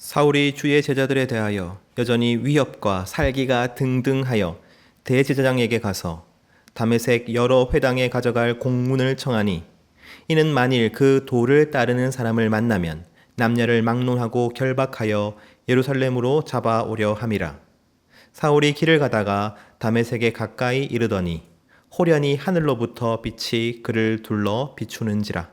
사울이 주의 제자들에 대하여 여전히 위협과 살기가 등등하여 대제사장에게 가서 다메섹 여러 회당에 가져갈 공문을 청하니 이는 만일 그 도를 따르는 사람을 만나면 남녀를 막론하고 결박하여 예루살렘으로 잡아오려 함이라. 사울이 길을 가다가 다메섹에 가까이 이르더니 호련히 하늘로부터 빛이 그를 둘러 비추는지라.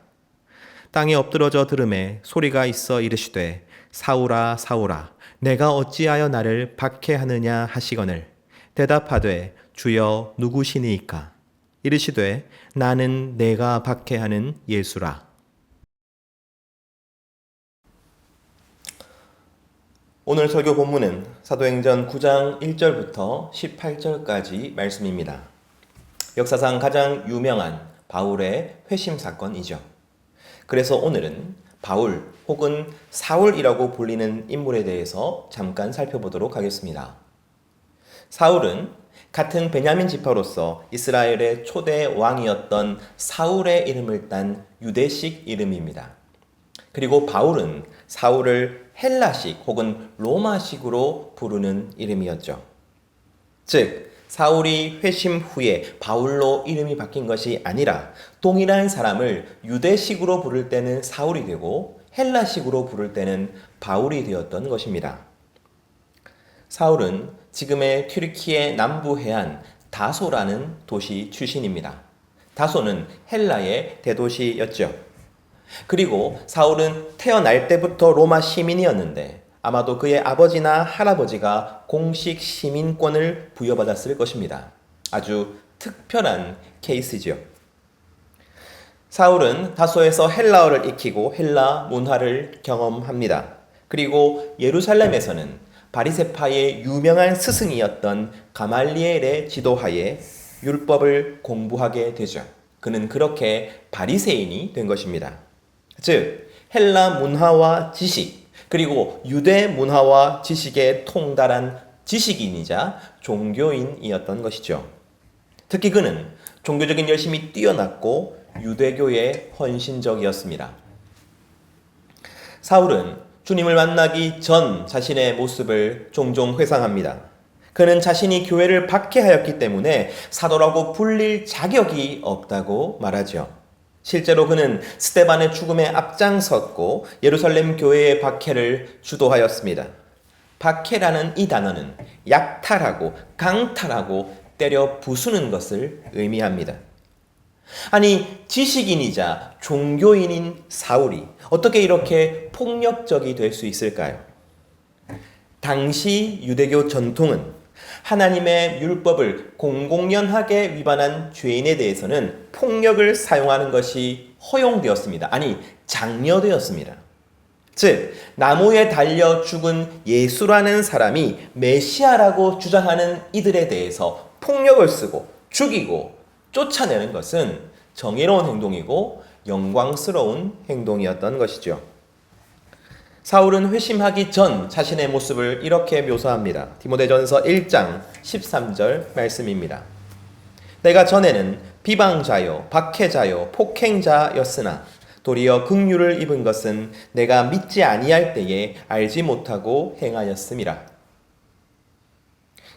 땅에 엎드러져 들음에 소리가 있어 이르시되 사울아 사울아 내가 어찌하여 나를 박해하느냐 하시거늘 대답하되 주여 누구시니이까. 이르시되 나는 내가 박해하는 예수라. 오늘 설교 본문은 사도행전 9장 1절부터 18절까지 말씀입니다. 역사상 가장 유명한 바울의 회심 사건이죠. 그래서 오늘은 바울 혹은 사울이라고 불리는 인물에 대해서 잠깐 살펴보도록 하겠습니다. 사울은 같은 베냐민 지파로서 이스라엘의 초대 왕이었던 사울의 이름을 딴 유대식 이름입니다. 그리고 바울은 사울을 헬라식 혹은 로마식으로 부르는 이름이었죠. 즉 사울이 회심 후에 바울로 이름이 바뀐 것이 아니라 동일한 사람을 유대식으로 부를 때는 사울이 되고 헬라식으로 부를 때는 바울이 되었던 것입니다. 사울은 지금의 튀르키예 남부 해안 다소라는 도시 출신입니다. 다소는 헬라의 대도시였죠. 그리고 사울은 태어날 때부터 로마 시민이었는데 아마도 그의 아버지나 할아버지가 공식 시민권을 부여받았을 것입니다. 아주 특별한 케이스죠. 사울은 다소에서 헬라어를 익히고 헬라 문화를 경험합니다. 그리고 예루살렘에서는 바리새파의 유명한 스승이었던 가말리엘의 지도하에 율법을 공부하게 되죠. 그는 그렇게 바리새인이 된 것입니다. 즉 헬라 문화와 지식 그리고 유대 문화와 지식에 통달한 지식인이자 종교인이었던 것이죠. 특히 그는 종교적인 열심이 뛰어났고 유대교에 헌신적이었습니다. 사울은 주님을 만나기 전 자신의 모습을 종종 회상합니다. 그는 자신이 교회를 박해하였기 때문에 사도라고 불릴 자격이 없다고 말하죠. 실제로 그는 스데반의 죽음에 앞장섰고 예루살렘 교회의 박해를 주도하였습니다. 박해라는 이 단어는 약탈하고 강탈하고 때려 부수는 것을 의미합니다. 아니 지식인이자 종교인인 사울이 어떻게 이렇게 폭력적이 될 수 있을까요? 당시 유대교 전통은 하나님의 율법을 공공연하게 위반한 죄인에 대해서는 폭력을 사용하는 것이 허용되었습니다. 아니 장려되었습니다. 즉 나무에 달려 죽은 예수라는 사람이 메시아라고 주장하는 이들에 대해서 폭력을 쓰고 죽이고 쫓아내는 것은 정의로운 행동이고 영광스러운 행동이었던 것이죠. 사울은 회심하기 전 자신의 모습을 이렇게 묘사합니다. 디모데전서 1장 13절 말씀입니다. 내가 전에는 비방자요, 박해자요, 폭행자였으나 도리어 긍휼을 입은 것은 내가 믿지 아니할 때에 알지 못하고 행하였음이라.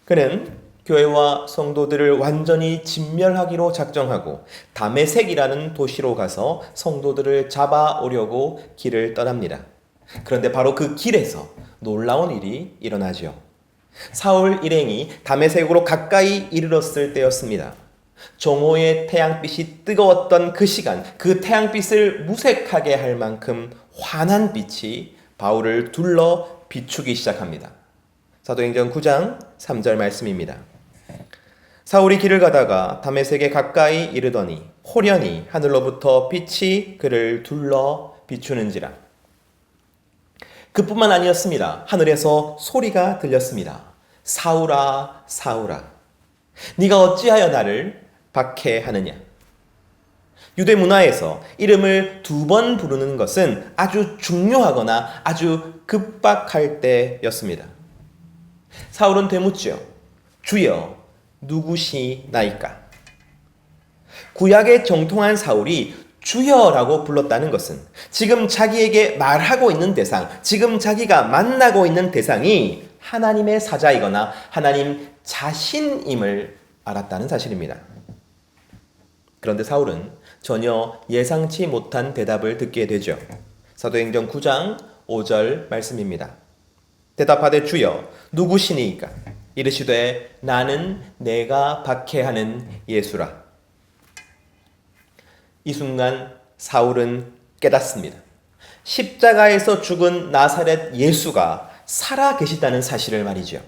그는 교회와 성도들을 완전히 진멸하기로 작정하고 다메섹이라는 도시로 가서 성도들을 잡아오려고 길을 떠납니다. 그런데 바로 그 길에서 놀라운 일이 일어나죠. 사울 일행이 다메섹으로 가까이 이르렀을 때였습니다. 정오의 태양빛이 뜨거웠던 그 시간, 그 태양빛을 무색하게 할 만큼 환한 빛이 바울을 둘러 비추기 시작합니다. 사도행전 9장 3절 말씀입니다. 사울이 길을 가다가 다메섹에 가까이 이르더니 호련히 하늘로부터 빛이 그를 둘러 비추는지라. 그뿐만 아니었습니다. 하늘에서 소리가 들렸습니다. 사울아 사울아 네가 어찌하여 나를 박해하느냐. 유대 문화에서 이름을 2번 부르는 것은 아주 중요하거나 아주 급박할 때였습니다. 사울은 되묻지요. 주여 누구시나이까. 구약에 정통한 사울이 주여라고 불렀다는 것은 지금 자기에게 말하고 있는 대상, 지금 자기가 만나고 있는 대상이 하나님의 사자이거나 하나님 자신임을 알았다는 사실입니다. 그런데 사울은 전혀 예상치 못한 대답을 듣게 되죠. 사도행전 9장 5절 말씀입니다. 대답하되 주여 누구시니이까? 이르시되 나는 내가 박해하는 예수라. 이 순간 사울은 깨닫습니다. 십자가에서 죽은 나사렛 예수가 살아 계시다는 사실을 말이죠.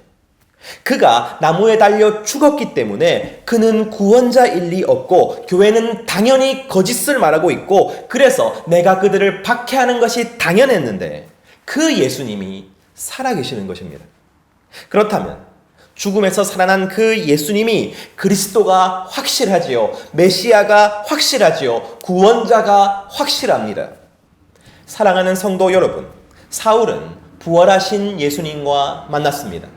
그가 나무에 달려 죽었기 때문에 그는 구원자일 리 없고 교회는 당연히 거짓을 말하고 있고 그래서 내가 그들을 박해하는 것이 당연했는데 그 예수님이 살아계시는 것입니다. 그렇다면 죽음에서 살아난 그 예수님이 그리스도가 확실하지요. 메시아가 확실하지요. 구원자가 확실합니다. 사랑하는 성도 여러분, 사울은 부활하신 예수님과 만났습니다.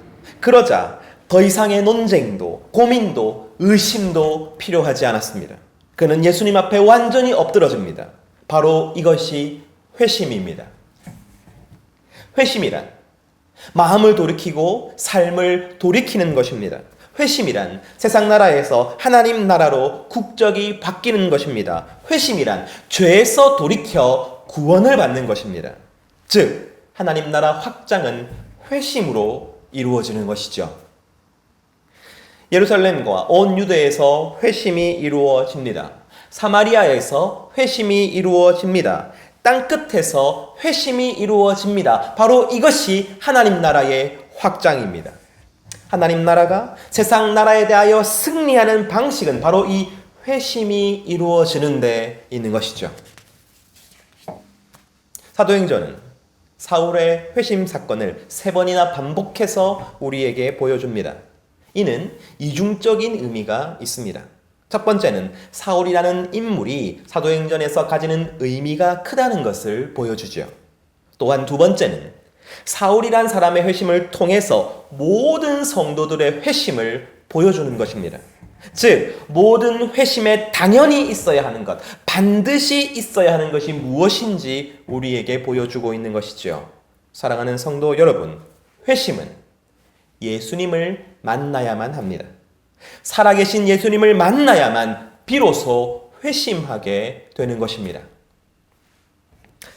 그러자 더 이상의 논쟁도 고민도 의심도 필요하지 않았습니다. 그는 예수님 앞에 완전히 엎드러집니다. 바로 이것이 회심입니다. 회심이란 마음을 돌이키고 삶을 돌이키는 것입니다. 회심이란 세상 나라에서 하나님 나라로 국적이 바뀌는 것입니다. 회심이란 죄에서 돌이켜 구원을 받는 것입니다. 즉 하나님 나라 확장은 회심으로 이루어지는 것이죠. 예루살렘과 온 유대에서 회심이 이루어집니다. 사마리아에서 회심이 이루어집니다. 땅끝에서 회심이 이루어집니다. 바로 이것이 하나님 나라의 확장입니다. 하나님 나라가 세상 나라에 대하여 승리하는 방식은 바로 이 회심이 이루어지는 데 있는 것이죠. 사도행전은 사울의 회심 사건을 3번이나 반복해서 우리에게 보여줍니다. 이는 이중적인 의미가 있습니다. 첫 번째는 사울이라는 인물이 사도행전에서 가지는 의미가 크다는 것을 보여주죠. 또한 두 번째는 사울이란 사람의 회심을 통해서 모든 성도들의 회심을 보여주는 것입니다. 즉 모든 회심에 당연히 있어야 하는 것, 반드시 있어야 하는 것이 무엇인지 우리에게 보여주고 있는 것이죠. 사랑하는 성도 여러분, 회심은 예수님을 만나야만 합니다. 살아계신 예수님을 만나야만 비로소 회심하게 되는 것입니다.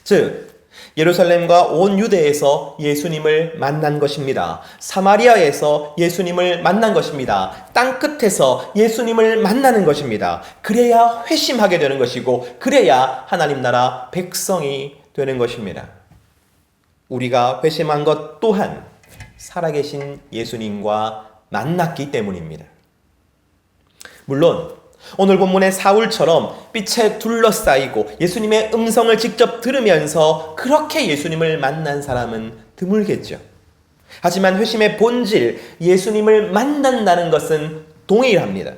즉 예루살렘과 온 유대에서 예수님을 만난 것입니다. 사마리아에서 예수님을 만난 것입니다. 땅끝에서 예수님을 만나는 것입니다. 그래야 회심하게 되는 것이고 그래야 하나님 나라 백성이 되는 것입니다. 우리가 회심한 것 또한 살아계신 예수님과 만났기 때문입니다. 물론 오늘 본문의 사울처럼 빛에 둘러싸이고 예수님의 음성을 직접 들으면서 그렇게 예수님을 만난 사람은 드물겠죠. 하지만 회심의 본질, 예수님을 만난다는 것은 동일합니다.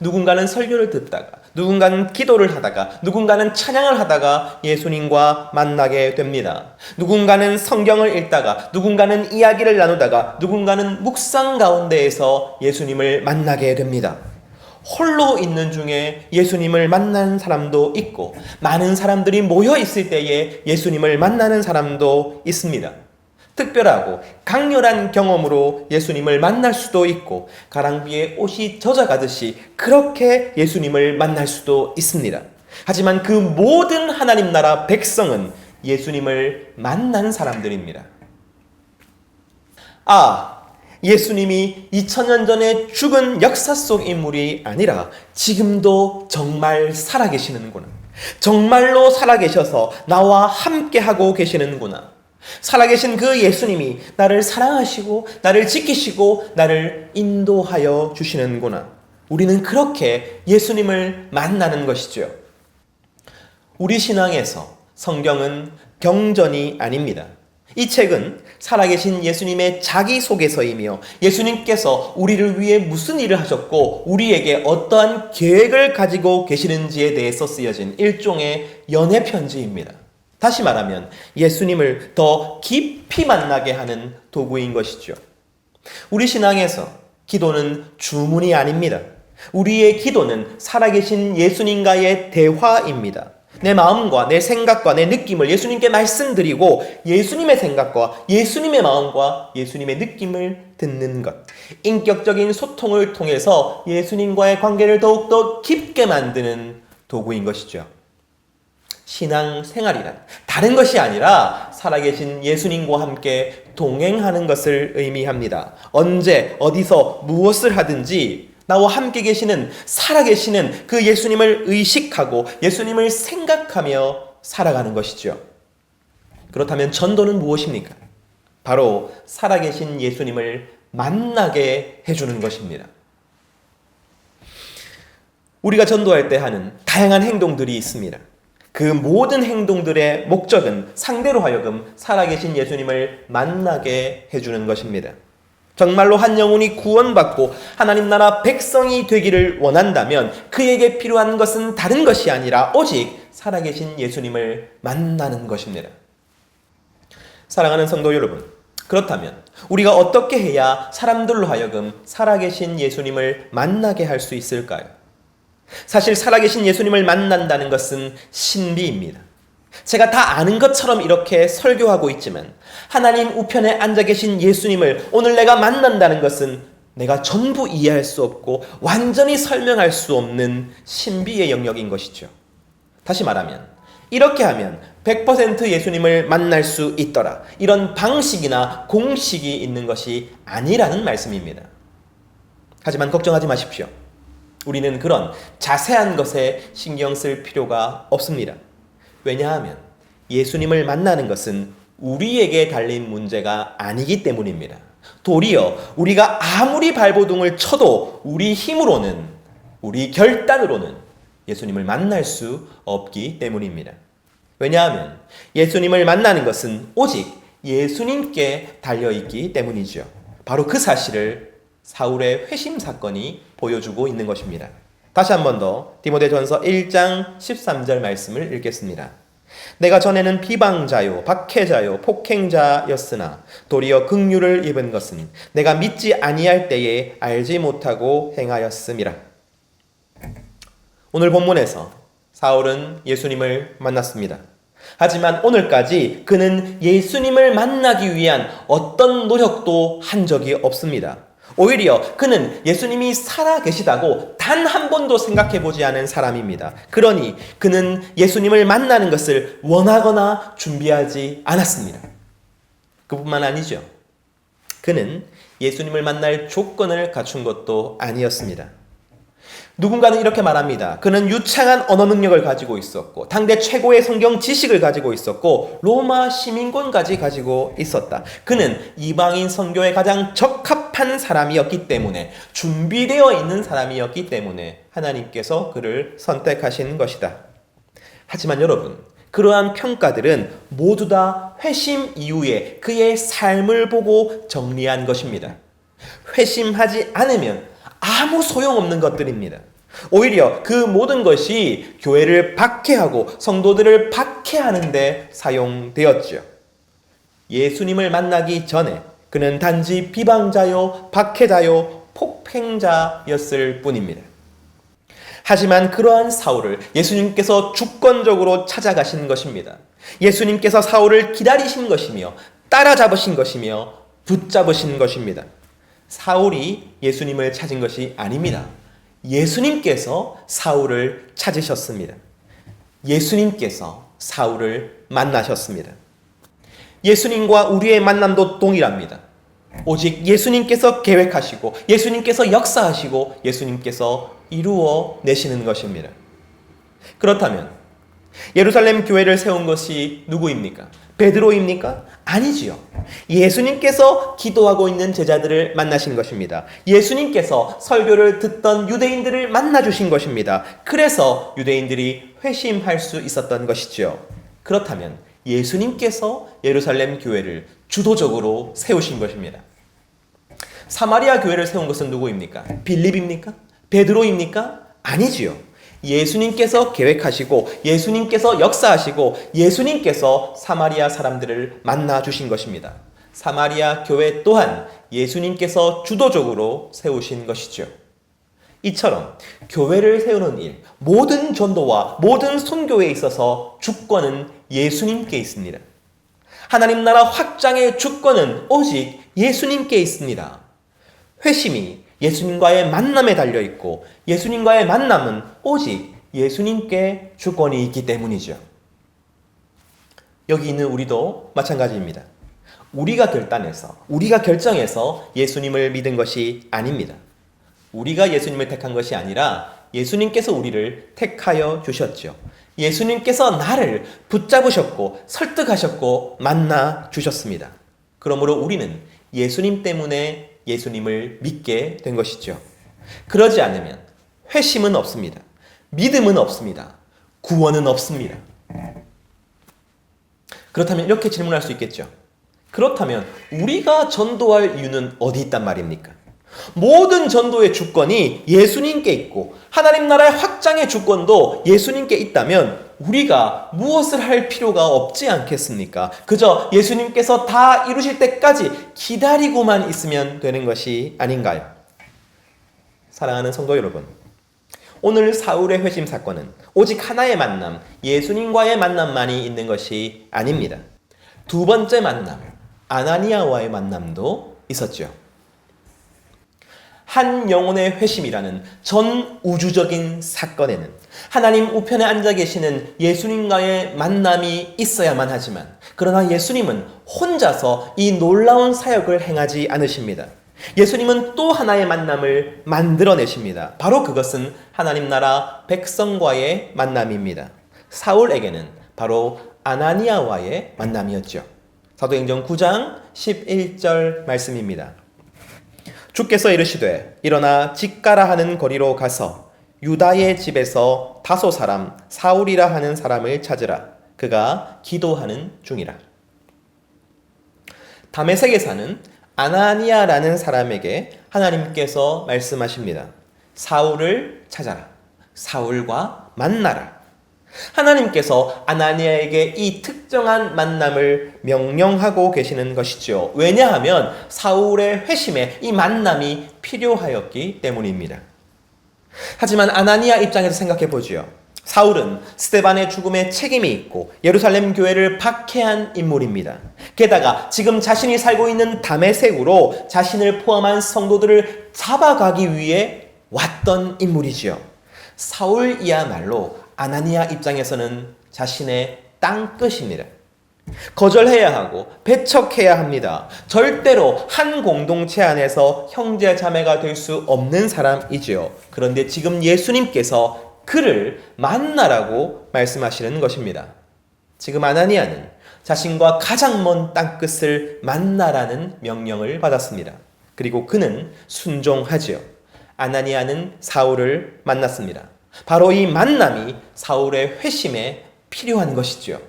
누군가는 설교를 듣다가, 누군가는 기도를 하다가, 누군가는 찬양을 하다가 예수님과 만나게 됩니다. 누군가는 성경을 읽다가, 누군가는 이야기를 나누다가, 누군가는 묵상 가운데에서 예수님을 만나게 됩니다. 홀로 있는 중에 예수님을 만난 사람도 있고 많은 사람들이 모여 있을 때에 예수님을 만나는 사람도 있습니다. 특별하고 강렬한 경험으로 예수님을 만날 수도 있고 가랑비에 옷이 젖어가듯이 그렇게 예수님을 만날 수도 있습니다. 하지만 그 모든 하나님 나라 백성은 예수님을 만난 사람들입니다. 예수님이 2000년 전에 죽은 역사 속 인물이 아니라 지금도 정말 살아계시는구나. 정말로 살아계셔서 나와 함께하고 계시는구나. 살아계신 그 예수님이 나를 사랑하시고 나를 지키시고 나를 인도하여 주시는구나. 우리는 그렇게 예수님을 만나는 것이죠. 우리 신앙에서 성경은 경전이 아닙니다. 이 책은 살아계신 예수님의 자기소개서이며 예수님께서 우리를 위해 무슨 일을 하셨고 우리에게 어떠한 계획을 가지고 계시는지에 대해서 쓰여진 일종의 연애편지입니다. 다시 말하면 예수님을 더 깊이 만나게 하는 도구인 것이죠. 우리 신앙에서 기도는 주문이 아닙니다. 우리의 기도는 살아계신 예수님과의 대화입니다. 내 마음과 내 생각과 내 느낌을 예수님께 말씀드리고 예수님의 생각과 예수님의 마음과 예수님의 느낌을 듣는 것. 인격적인 소통을 통해서 예수님과의 관계를 더욱더 깊게 만드는 도구인 것이죠. 신앙생활이란 다른 것이 아니라 살아계신 예수님과 함께 동행하는 것을 의미합니다. 언제 어디서 무엇을 하든지 나와 함께 계시는 살아계시는 그 예수님을 의식하고 예수님을 생각하며 살아가는 것이죠. 그렇다면 전도는 무엇입니까? 바로 살아계신 예수님을 만나게 해주는 것입니다. 우리가 전도할 때 하는 다양한 행동들이 있습니다. 그 모든 행동들의 목적은 상대로 하여금 살아계신 예수님을 만나게 해주는 것입니다. 정말로 한 영혼이 구원받고 하나님 나라 백성이 되기를 원한다면 그에게 필요한 것은 다른 것이 아니라 오직 살아계신 예수님을 만나는 것입니다. 사랑하는 성도 여러분, 그렇다면 우리가 어떻게 해야 사람들로 하여금 살아계신 예수님을 만나게 할 수 있을까요? 사실 살아계신 예수님을 만난다는 것은 신비입니다. 제가 다 아는 것처럼 이렇게 설교하고 있지만 하나님 우편에 앉아 계신 예수님을 오늘 내가 만난다는 것은 내가 전부 이해할 수 없고 완전히 설명할 수 없는 신비의 영역인 것이죠. 다시 말하면 이렇게 하면 100% 예수님을 만날 수 있더라. 이런 방식이나 공식이 있는 것이 아니라는 말씀입니다. 하지만 걱정하지 마십시오. 우리는 그런 자세한 것에 신경 쓸 필요가 없습니다. 왜냐하면 예수님을 만나는 것은 우리에게 달린 문제가 아니기 때문입니다. 도리어 우리가 아무리 발버둥을 쳐도 우리 힘으로는, 우리 결단으로는 예수님을 만날 수 없기 때문입니다. 왜냐하면 예수님을 만나는 것은 오직 예수님께 달려있기 때문이죠. 바로 그 사실을 사울의 회심 사건이 보여주고 있는 것입니다. 다시 한 번 더 디모데전서 1장 13절 말씀을 읽겠습니다. 내가 전에는 비방자요 박해자요 폭행자였으나 도리어 긍휼을 입은 것은 내가 믿지 아니할 때에 알지 못하고 행하였음이라. 오늘 본문에서 사울은 예수님을 만났습니다. 하지만 오늘까지 그는 예수님을 만나기 위한 어떤 노력도 한 적이 없습니다. 오히려 그는 예수님이 살아계시다고 단 한 번도 생각해 보지 않은 사람입니다. 그러니 그는 예수님을 만나는 것을 원하거나 준비하지 않았습니다. 그뿐만 아니죠. 그는 예수님을 만날 조건을 갖춘 것도 아니었습니다. 누군가는 이렇게 말합니다. 그는 유창한 언어 능력을 가지고 있었고 당대 최고의 성경 지식을 가지고 있었고 로마 시민권까지 가지고 있었다. 그는 이방인 선교에 가장 적합한 사람이었기 때문에, 준비되어 있는 사람이었기 때문에 하나님께서 그를 선택하신 것이다. 하지만 여러분, 그러한 평가들은 모두 다 회심 이후에 그의 삶을 보고 정리한 것입니다. 회심하지 않으면 아무 소용없는 것들입니다. 오히려 그 모든 것이 교회를 박해하고 성도들을 박해하는 데 사용되었죠. 예수님을 만나기 전에 그는 단지 비방자요, 박해자요, 폭행자였을 뿐입니다. 하지만 그러한 사울을 예수님께서 주권적으로 찾아가신 것입니다. 예수님께서 사울을 기다리신 것이며 따라잡으신 것이며 붙잡으신 것입니다. 사울이 예수님을 찾은 것이 아닙니다. 예수님께서 사울을 찾으셨습니다. 예수님께서 사울을 만나셨습니다. 예수님과 우리의 만남도 동일합니다. 오직 예수님께서 계획하시고 예수님께서 역사하시고 예수님께서 이루어 내시는 것입니다. 그렇다면 예루살렘 교회를 세운 것이 누구입니까? 베드로입니까? 아니지요. 예수님께서 기도하고 있는 제자들을 만나신 것입니다. 예수님께서 설교를 듣던 유대인들을 만나주신 것입니다. 그래서 유대인들이 회심할 수 있었던 것이죠. 그렇다면 예수님께서 예루살렘 교회를 주도적으로 세우신 것입니다. 사마리아 교회를 세운 것은 누구입니까? 빌립입니까? 베드로입니까? 아니지요. 예수님께서 계획하시고 예수님께서 역사하시고 예수님께서 사마리아 사람들을 만나 주신 것입니다. 사마리아 교회 또한 예수님께서 주도적으로 세우신 것이죠. 이처럼 교회를 세우는 일, 모든 전도와 모든 선교에 있어서 주권은 예수님께 있습니다. 하나님 나라 확장의 주권은 오직 예수님께 있습니다. 회심이 예수님과의 만남에 달려있고 예수님과의 만남은 오직 예수님께 주권이 있기 때문이죠. 여기 있는 우리도 마찬가지입니다. 우리가 결정해서 예수님을 믿은 것이 아닙니다. 우리가 예수님을 택한 것이 아니라 예수님께서 우리를 택하여 주셨죠. 예수님께서 나를 붙잡으셨고 설득하셨고 만나 주셨습니다. 그러므로 우리는 예수님 때문에 예수님을 믿게 된 것이죠. 그러지 않으면 회심은 없습니다. 믿음은 없습니다. 구원은 없습니다. 그렇다면 이렇게 질문할 수 있겠죠. 그렇다면 우리가 전도할 이유는 어디 있단 말입니까? 모든 전도의 주권이 예수님께 있고 하나님 나라의 확장의 주권도 예수님께 있다면 우리가 무엇을 할 필요가 없지 않겠습니까? 그저 예수님께서 다 이루실 때까지 기다리고만 있으면 되는 것이 아닌가요? 사랑하는 성도 여러분, 오늘 사울의 회심 사건은 오직 하나의 만남, 예수님과의 만남만이 있는 것이 아닙니다. 두 번째 만남, 아나니아와의 만남도 있었죠. 한 영혼의 회심이라는 전 우주적인 사건에는 하나님 우편에 앉아 계시는 예수님과의 만남이 있어야만 하지만, 그러나 예수님은 혼자서 이 놀라운 사역을 행하지 않으십니다. 예수님은 또 하나의 만남을 만들어내십니다. 바로 그것은 하나님 나라 백성과의 만남입니다. 사울에게는 바로 아나니아와의 만남이었죠. 사도행전 9장 11절 말씀입니다. 주께서 이르시되 일어나 직가라 하는 거리로 가서 유다의 집에서 다소 사람 사울이라 하는 사람을 찾으라. 그가 기도하는 중이라. 다메섹에 사는 아나니아라는 사람에게 하나님께서 말씀하십니다. 사울을 찾아라. 사울과 만나라. 하나님께서 아나니아에게 이 특정한 만남을 명령하고 계시는 것이죠. 왜냐하면 사울의 회심에 이 만남이 필요하였기 때문입니다. 하지만 아나니아 입장에서 생각해 보지요. 사울은 스데반의 죽음에 책임이 있고 예루살렘 교회를 박해한 인물입니다. 게다가 지금 자신이 살고 있는 다메섹으로 자신을 포함한 성도들을 잡아가기 위해 왔던 인물이지요. 사울이야말로 아나니아 입장에서는 자신의 땅끝입니다. 거절해야 하고 배척해야 합니다. 절대로 한 공동체 안에서 형제 자매가 될 수 없는 사람이지요. 그런데 지금 예수님께서 그를 만나라고 말씀하시는 것입니다. 지금 아나니아는 자신과 가장 먼 땅끝을 만나라는 명령을 받았습니다. 그리고 그는 순종하지요. 아나니아는 사울을 만났습니다. 바로 이 만남이 사울의 회심에 필요한 것이죠.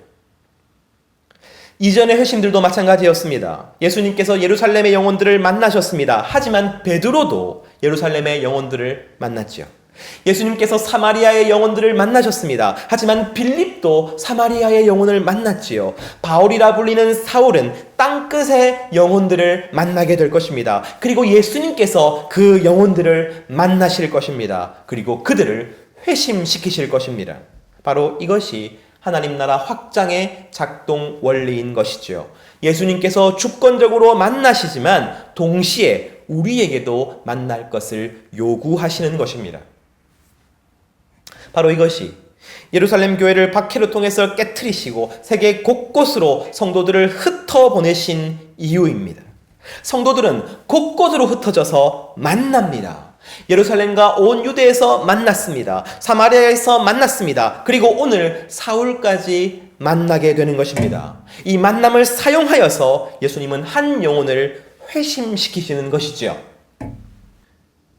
이전의 회심들도 마찬가지였습니다. 예수님께서 예루살렘의 영혼들을 만나셨습니다. 하지만 베드로도 예루살렘의 영혼들을 만났지요. 예수님께서 사마리아의 영혼들을 만나셨습니다. 하지만 빌립도 사마리아의 영혼을 만났지요. 바울이라 불리는 사울은 땅끝의 영혼들을 만나게 될 것입니다. 그리고 예수님께서 그 영혼들을 만나실 것입니다. 그리고 그들을 회심시키실 것입니다. 바로 이것이 하나님 나라 확장의 작동 원리인 것이죠. 예수님께서 주권적으로 만나시지만 동시에 우리에게도 만날 것을 요구하시는 것입니다. 바로 이것이 예루살렘 교회를 박해를 통해서 깨트리시고 세계 곳곳으로 성도들을 흩어보내신 이유입니다. 성도들은 곳곳으로 흩어져서 만납니다. 예루살렘과 온 유대에서 만났습니다. 사마리아에서 만났습니다. 그리고 오늘 사울까지 만나게 되는 것입니다. 이 만남을 사용하여서 예수님은 한 영혼을 회심시키시는 것이죠.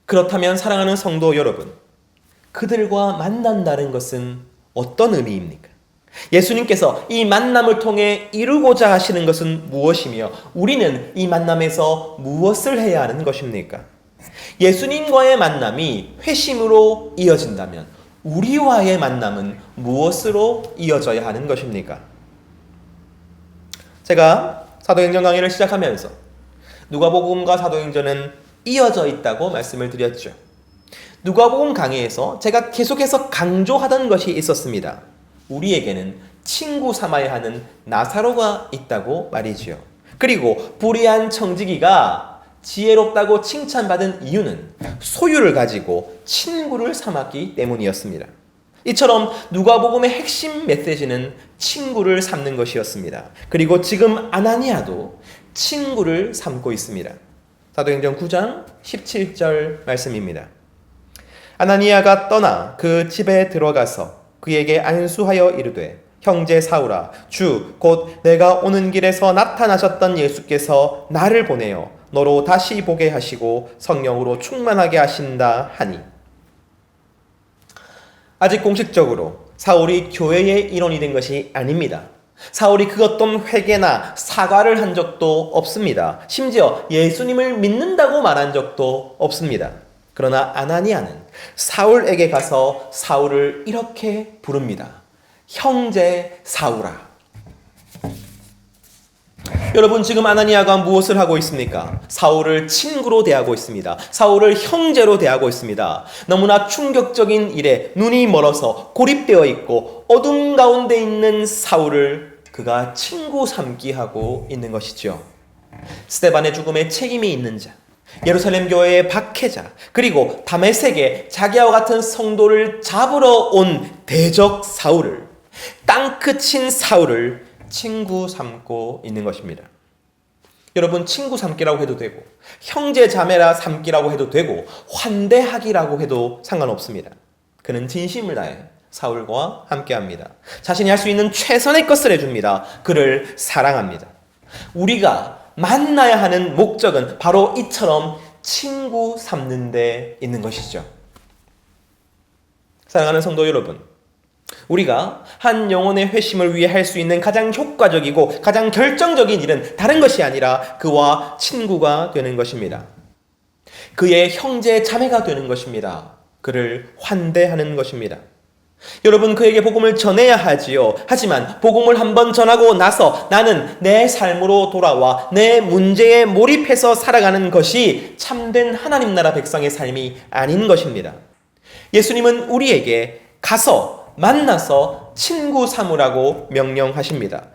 그렇다면 사랑하는 성도 여러분, 그들과 만난다는 것은 어떤 의미입니까? 예수님께서 이 만남을 통해 이루고자 하시는 것은 무엇이며 우리는 이 만남에서 무엇을 해야 하는 것입니까? 예수님과의 만남이 회심으로 이어진다면 우리와의 만남은 무엇으로 이어져야 하는 것입니까? 제가 사도행전 강의를 시작하면서 누가복음과 사도행전은 이어져 있다고 말씀을 드렸죠. 누가복음 강의에서 제가 계속해서 강조하던 것이 있었습니다. 우리에게는 친구 삼아야 하는 나사로가 있다고 말이지요. 그리고 불의한 청지기가 지혜롭다고 칭찬받은 이유는 소유를 가지고 친구를 삼았기 때문이었습니다. 이처럼 누가복음의 핵심 메시지는 친구를 삼는 것이었습니다. 그리고 지금 아나니아도 친구를 삼고 있습니다. 사도행전 9장 17절 말씀입니다. 아나니아가 떠나 그 집에 들어가서 그에게 안수하여 이르되 형제 사울아 주 곧 내가 오는 길에서 나타나셨던 예수께서 나를 보내어 너로 다시 보게 하시고 성령으로 충만하게 하신다 하니. 아직 공식적으로 사울이 교회의 일원이 된 것이 아닙니다. 사울이 그 어떤 회개나 사과를 한 적도 없습니다. 심지어 예수님을 믿는다고 말한 적도 없습니다. 그러나 아나니아는 사울에게 가서 사울을 이렇게 부릅니다. 형제 사울아. 여러분, 지금 아나니아가 무엇을 하고 있습니까? 사울을 친구로 대하고 있습니다. 사울을 형제로 대하고 있습니다. 너무나 충격적인 일에 눈이 멀어서 고립되어 있고 어둠 가운데 있는 사울을 그가 친구 삼기 하고 있는 것이죠. 스데반의 죽음에 책임이 있는 자, 예루살렘 교회의 박해자, 그리고 다메섹에 자기와 같은 성도를 잡으러 온 대적 사울을, 땅끝인 사울을 친구 삼고 있는 것입니다. 여러분, 친구 삼기라고 해도 되고 형제 자매라 삼기라고 해도 되고 환대하기라고 해도 상관없습니다. 그는 진심을 다해 사울과 함께합니다. 자신이 할 수 있는 최선의 것을 해줍니다. 그를 사랑합니다. 우리가 만나야 하는 목적은 바로 이처럼 친구 삼는 데 있는 것이죠. 사랑하는 성도 여러분, 우리가 한 영혼의 회심을 위해 할 수 있는 가장 효과적이고 가장 결정적인 일은 다른 것이 아니라 그와 친구가 되는 것입니다. 그의 형제 자매가 되는 것입니다. 그를 환대하는 것입니다. 여러분, 그에게 복음을 전해야 하지요. 하지만 복음을 한번 전하고 나서 나는 내 삶으로 돌아와 내 문제에 몰입해서 살아가는 것이 참된 하나님 나라 백성의 삶이 아닌 것입니다. 예수님은 우리에게 가서 만나서 친구 삼으라고 명령하십니다.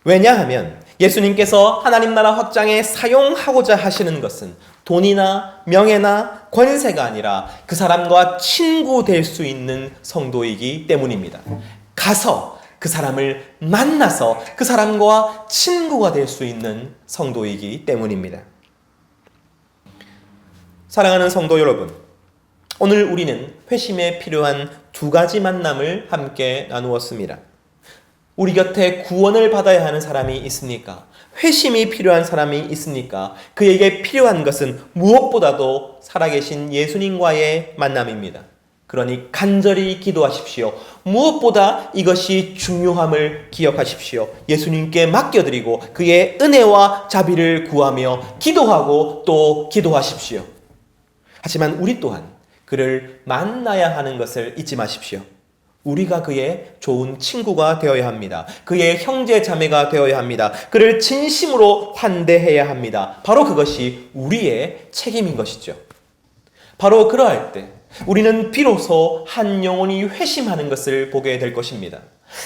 왜냐하면 예수님께서 하나님 나라 확장에 사용하고자 하시는 것은 돈이나 명예나 권세가 아니라 그 사람과 친구 될 수 있는 성도이기 때문입니다. 가서 그 사람을 만나서 그 사람과 친구가 될 수 있는 성도이기 때문입니다. 사랑하는 성도 여러분, 오늘 우리는 회심에 필요한 두 가지 만남을 함께 나누었습니다. 우리 곁에 구원을 받아야 하는 사람이 있습니까? 회심이 필요한 사람이 있습니까? 그에게 필요한 것은 무엇보다도 살아계신 예수님과의 만남입니다. 그러니 간절히 기도하십시오. 무엇보다 이것이 중요함을 기억하십시오. 예수님께 맡겨드리고 그의 은혜와 자비를 구하며 기도하고 또 기도하십시오. 하지만 우리 또한 그를 만나야 하는 것을 잊지 마십시오. 우리가 그의 좋은 친구가 되어야 합니다. 그의 형제 자매가 되어야 합니다. 그를 진심으로 환대해야 합니다. 바로 그것이 우리의 책임인 것이죠. 바로 그러할 때 우리는 비로소 한 영혼이 회심하는 것을 보게 될 것입니다.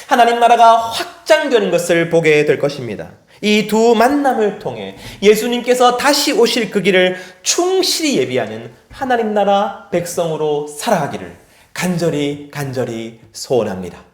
하나님 나라가 확장되는 것을 보게 될 것입니다. 이 두 만남을 통해 예수님께서 다시 오실 그 길을 충실히 예비하는 하나님 나라 백성으로 살아가기를 간절히 소원합니다.